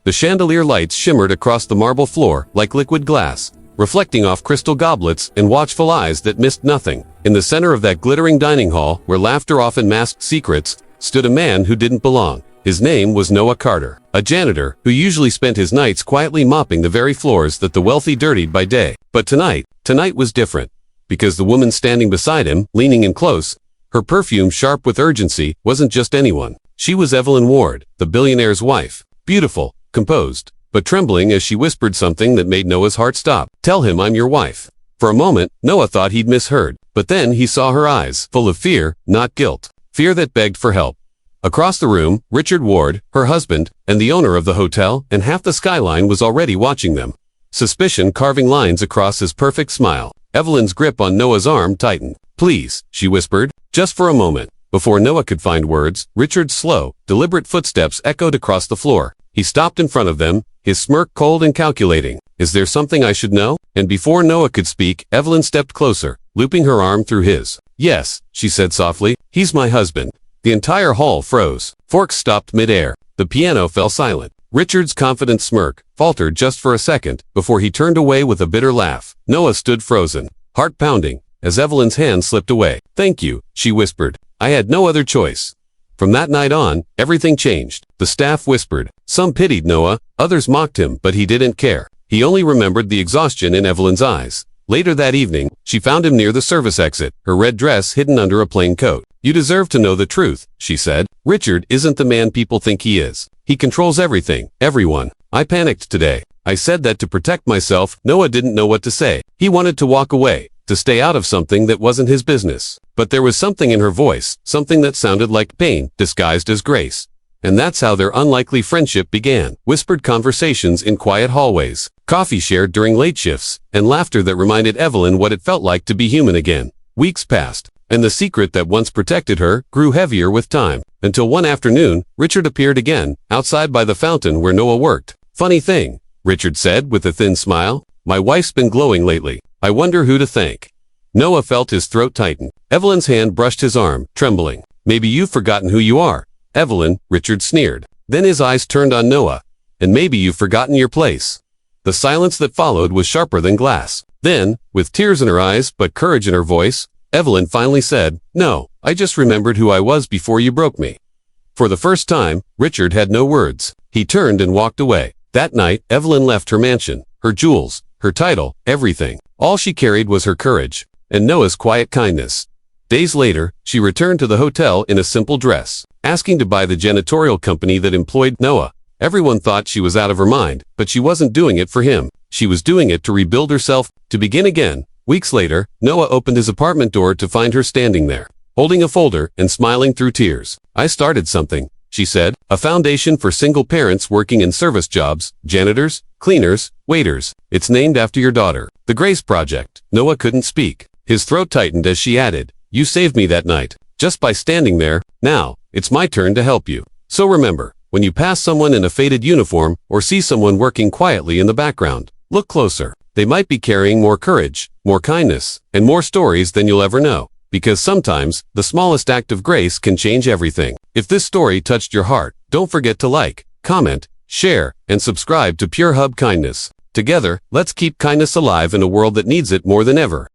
The chandelier lights shimmered across the marble floor like liquid glass, reflecting off crystal goblets and watchful eyes that missed nothing. In the center of that glittering dining hall, where laughter often masked secrets, stood a man who didn't belong. His name was Noah Carter, a janitor who usually spent his nights quietly mopping the very floors that the wealthy dirtied by day. But tonight was different, because the woman standing beside him, leaning in close, her perfume sharp with urgency, wasn't just anyone. She was Evelyn Ward, the billionaire's wife, beautiful, composed, but trembling as she whispered something that made Noah's heart stop. "Tell him I'm your wife." For a moment, Noah thought he'd misheard, but then he saw her eyes, full of fear, not guilt. Fear that begged for help. Across the room, Richard Ward, her husband, and the owner of the hotel, and half the skyline was already watching them. Suspicion carving lines across his perfect smile. Evelyn's grip on Noah's arm tightened. "Please," she whispered, "just for a moment." Before Noah could find words, Richard's slow, deliberate footsteps echoed across the floor. He stopped in front of them, his smirk cold and calculating. "Is there something I should know?" And before Noah could speak, Evelyn stepped closer, looping her arm through his. "Yes," she said softly, "he's my husband." The entire hall froze. Forks stopped mid-air. The piano fell silent. Richard's confident smirk faltered just for a second before he turned away with a bitter laugh. Noah stood frozen, heart pounding, as Evelyn's hand slipped away. "Thank you," she whispered. "I had no other choice." From that night on, everything changed. The staff whispered. Some pitied Noah, others mocked him, but he didn't care. He only remembered the exhaustion in Evelyn's eyes. Later that evening, she found him near the service exit, her red dress hidden under a plain coat. "You deserve to know the truth," she said. "Richard isn't the man people think he is. He controls everything, everyone. I panicked today. I said that to protect myself." Noah didn't know what to say. He wanted to walk away, to stay out of something that wasn't his business. But there was something in her voice, something that sounded like pain, disguised as grace. And that's how their unlikely friendship began. Whispered conversations in quiet hallways, coffee shared during late shifts, and laughter that reminded Evelyn what it felt like to be human again. Weeks passed, and the secret that once protected her grew heavier with time, until one afternoon, Richard appeared again, outside by the fountain where Noah worked. "Funny thing," Richard said with a thin smile, "my wife's been glowing lately. I wonder who to thank." Noah felt his throat tighten. Evelyn's hand brushed his arm, trembling. "Maybe you've forgotten who you are." "Evelyn," Richard sneered. Then his eyes turned on Noah. "And maybe you've forgotten your place." The silence that followed was sharper than glass. Then, with tears in her eyes but courage in her voice, Evelyn finally said, "No, I just remembered who I was before you broke me." For the first time, Richard had no words. He turned and walked away. That night, Evelyn left her mansion, her jewels, her title, everything. All she carried was her courage, and Noah's quiet kindness. Days later, she returned to the hotel in a simple dress, asking to buy the janitorial company that employed Noah. Everyone thought she was out of her mind, but she wasn't doing it for him. She was doing it to rebuild herself, to begin again. Weeks later, Noah opened his apartment door to find her standing there, holding a folder and smiling through tears. "I started something," she said, "a foundation for single parents working in service jobs, janitors, cleaners, waiters. It's named after your daughter. The Grace Project." Noah couldn't speak. His throat tightened as she added, "You saved me that night, just by standing there. Now, it's my turn to help you. So remember, when you pass someone in a faded uniform or see someone working quietly in the background, look closer. They might be carrying more courage, more kindness, and more stories than you'll ever know. Because sometimes, the smallest act of grace can change everything." If this story touched your heart, don't forget to like, comment, share, and subscribe to Pure Hub Kindness. Together, let's keep kindness alive in a world that needs it more than ever.